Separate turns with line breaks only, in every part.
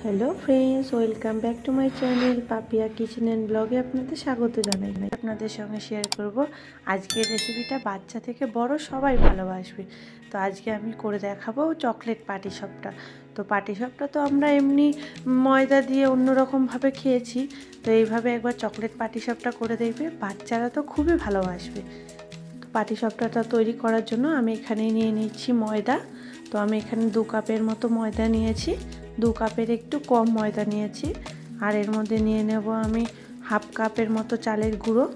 Hello friends, welcome back to my channel Papiya kitchen and ব্লগে আপনাদের স্বাগত জানাই। আপনাদের সঙ্গে শেয়ার করব আজকের রেসিপিটা। বাচ্চা থেকে বড় সবাই ভালোবাসবে। তো আজকে আমি করে দেখাবো চকলেট পাটিসাপটা। তো পাটিসাপটা তো আমরা এমনি ময়দা দিয়ে অন্যরকমভাবে খেয়েছি, তো এইভাবে একবার চকলেট পাটিসাপটা করে দেখবে, বাচ্চারা তো খুবই ভালোবাসবে। তো পাটিসাপটাটা তৈরি করার জন্য আমি এখানে নিয়ে নিচ্ছি ময়দা। তো আমি এখানে 2 কাপের মতো ময়দা নিয়েছি, 2 কাপের একটু কম ময়দা নিয়েছি। আর এর মধ্যে নিয়ে নেব আমি হাফ কাপের মতো চালের গুঁড়ো,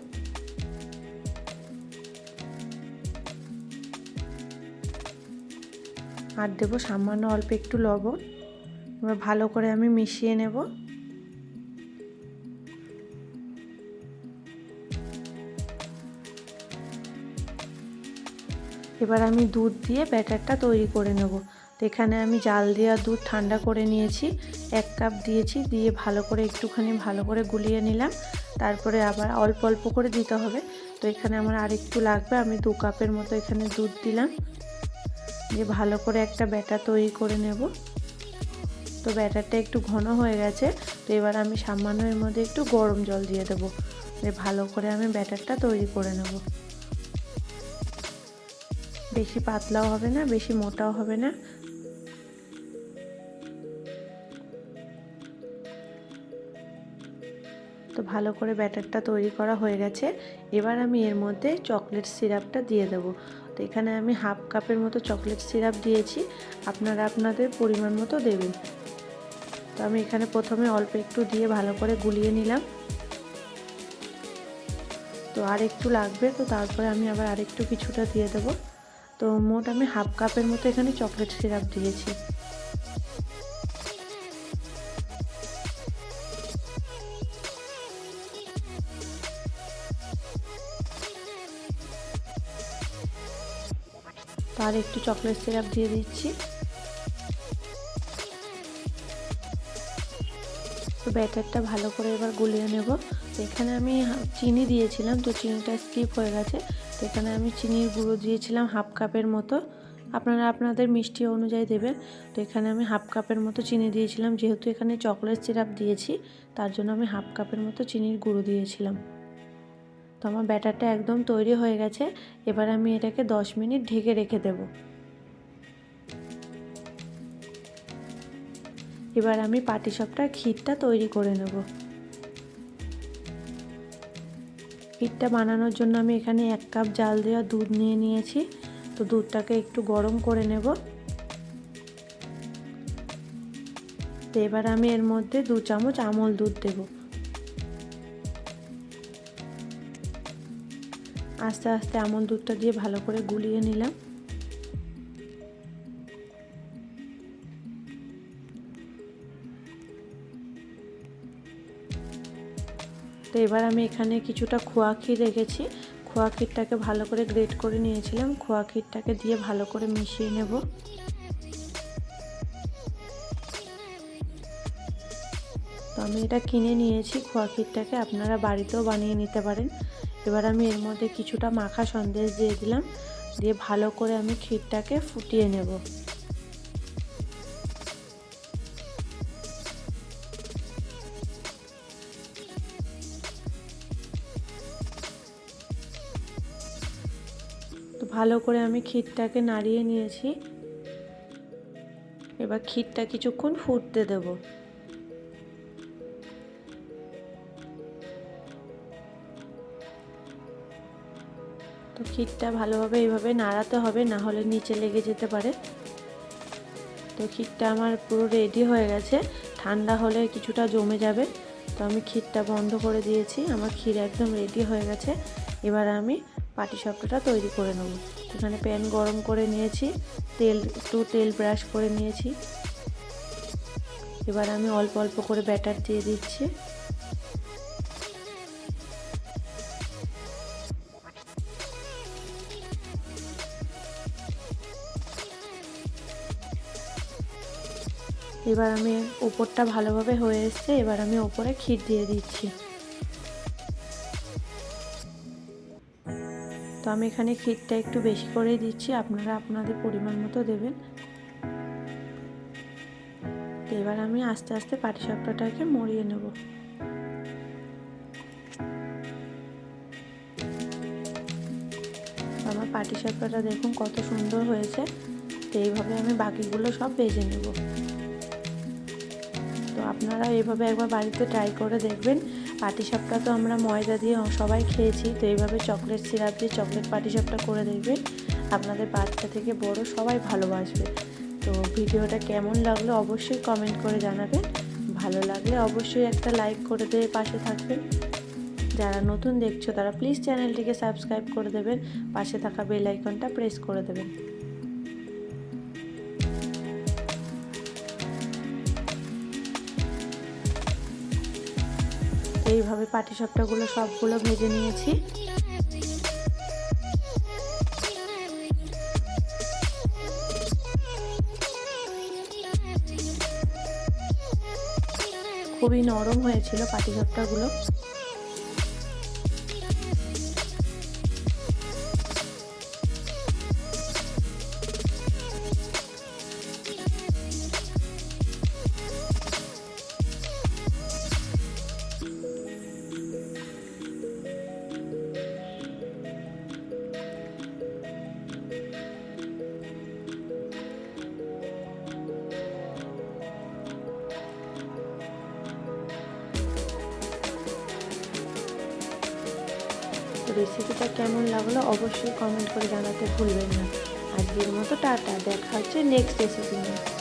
আর দেবো সামান্য অল্প একটু লবণ। এবার ভালো করে আমি মিশিয়ে নেব। এবার আমি দুধ দিয়ে ব্যাটারটা তৈরি করে নেব। তো এখানে আমি জাল দেওয়া দুধ ঠান্ডা করে নিয়েছি, 1 কাপ দিয়েছি, দিয়ে ভালো করে একটুখানি ভালো করে গুলিয়ে নিলাম। তারপরে আবার অল্প অল্প করে দিতে হবে। তো এখানে আমার আর একটু লাগবে, আমি 2 কাপের মতো এখানে দুধ দিলাম, দিয়ে ভালো করে একটা ব্যাটার তৈরি করে নেব। তো ব্যাটারটা একটু ঘন হয়ে গেছে, তো এবার আমি সামান্য এর মধ্যে একটু গরম জল দিয়ে দেবো, দিয়ে ভালো করে আমি ব্যাটারটা তৈরি করে নেব। বেশি পাতলাও হবে না, বেশি মোটাও হবে না। তো ভালো করে ব্যাটারটা তৈরি করা হয়ে গেছে। এবার আমি এর মধ্যে চকলেট সিরাপটা দিয়ে দেবো। তো এখানে আমি হাফ কাপের মতো চকলেট সিরাপ দিয়েছি, আপনারা আপনাদের পরিমাণ মতো দেবেন। তো আমি এখানে প্রথমে অল্প একটু দিয়ে ভালো করে গুলিয়ে নিলাম। তো আর একটু লাগবে, তো তারপরে আমি আবার আরেকটু কিছুটা দিয়ে দেবো। তো মোট আমি হাফ কাপের মতো এখানে চকলেট সিরাপ দিয়েছি। তো আর একটু চকলেট সিরাপ দিয়ে দিচ্ছি। তো ব্যাটারটা ভালো করে এবার গুলিয়ে নেব। তো এখানে আমি চিনি দিয়েছিলাম, তো চিনিটা স্কিপ হয়ে গেছে। তো এখানে আমি চিনির গুঁড়ো দিয়েছিলাম হাফ কাপের মতো, আপনারা আপনাদের মিষ্টি অনুযায়ী দেবেন। তো এখানে আমি হাফ কাপের মতো চিনি দিয়েছিলাম, যেহেতু এখানে চকলেট সিরাপ দিয়েছি তার জন্য আমি হাফ কাপের মতো চিনির গুঁড়ো দিয়েছিলাম। তো আমার ব্যাটারটা একদম তৈরি হয়ে গেছে। এবার আমি এটাকে 10 মিনিট ঢেকে রেখে দেব। এবার আমি পাটিসাপটার ক্ষীরটা তৈরি করে নেব। ক্ষীরটা বানানোর জন্য আমি এখানে 1 কাপ জাল দেওয়া দুধ নিয়ে নিয়েছি। তো দুধটাকে একটু গরম করে নেব। তো এবার আমি এর মধ্যে 2 চামচ আমল দুধ দেব। আস্তে আস্তে আমল দুধটা দিয়ে ভালো করে গুলিয়ে নিলাম। তো এবার আমি এখানে কিছুটা খোয়া ক্ষীর রেখেছি, খোয়া ক্ষীরটাকে ভালো করে গ্রেট করে নিয়েছিলাম, খোয়া ক্ষীরটাকে দিয়ে ভালো করে মিশিয়ে নেব। তো আমি এটা কিনে নিয়েছি খোয়া ক্ষীরটাকে, আপনারা বাড়িতেও বানিয়ে নিতে পারেন। এবার আমি এর মধ্যে কিছুটা মাখা সন্দেশ দিয়ে দিলাম, দিয়ে ভালো করে আমি ক্ষীরটাকে ফুটিয়ে নেব। তো ভালো করে আমি ক্ষীরটাকে নাড়িয়ে নিয়েছি। এবার ক্ষীরটা কিছুক্ষণ ফুটতে দেব। তো ক্ষীরটা ভালোভাবে এইভাবে নাড়াতে হবে, না হলে নিচে লেগে যেতে পারে। তো ক্ষীরটা আমার পুরো রেডি হয়ে গেছে, ঠান্ডা হলে কিছুটা জমে যাবে। তো আমি ক্ষীরটা বন্ধ করে দিয়েছি, আমার ক্ষীর একদম রেডি হয়ে গেছে। এবার আমি পাটিসাপটাটা তৈরি করে নেব। এখানে প্যান গরম করে নিয়েছি, তেল ব্রাশ করে নিয়েছি। এবার আমি অল্প অল্প করে ব্যাটার দিয়ে দিচ্ছি। এবার আমি ওপরটা ভালোভাবে হয়ে এসছে, এবার আমি ওপরে ক্ষীর দিয়ে দিচ্ছি। তো আমি এখানে ক্ষীরটা একটু বেশি করেই দিচ্ছি, আপনারা আপনাদের পরিমাণ মতো দেবেন। তো এবার আমি আস্তে আস্তে পাটিসাপটাটাকে মরিয়ে নেব। আমার পাটিসাপটাটা দেখুন কত সুন্দর হয়েছে। তো এইভাবে আমি বাকিগুলো সব ভেজে নেব। তো আপনারা এইভাবে একবার বাড়িতে ট্রাই করে দেখবেন। পাটিসাপটা তো আমরা ময়দা দিয়ে সবাই খেয়েছি, তো এইভাবে চকলেট সিরাপ দিয়ে চকলেট পাটিসাপটা করে দেখবেন, আপনাদের বাচ্চা থেকে বড় সবাই ভালোবাসবে। তো ভিডিওটা কেমন লাগলো অবশ্যই কমেন্ট করে জানাবেন। ভালো লাগলে অবশ্যই একটা লাইক করে দিয়ে পাশে থাকবেন। যারা নতুন দেখছো তারা প্লিজ চ্যানেলটিকে সাবস্ক্রাইব করে দেবেন, পাশে থাকা বেল আইকনটা প্রেস করে দেবেন। এইভাবে পাটিসাপটাগুলো সবগুলো ভেজে নিয়েছি। খুবই নরম হয়েছিল পাটিসাপটাগুলো। রেসিপিটা কেমন লাগলো অবশ্যই কমেন্ট করে জানাতে ভুলবেন না। আজকের মতো টাটা, দেখা হচ্ছে নেক্সট রেসিপি নিয়ে।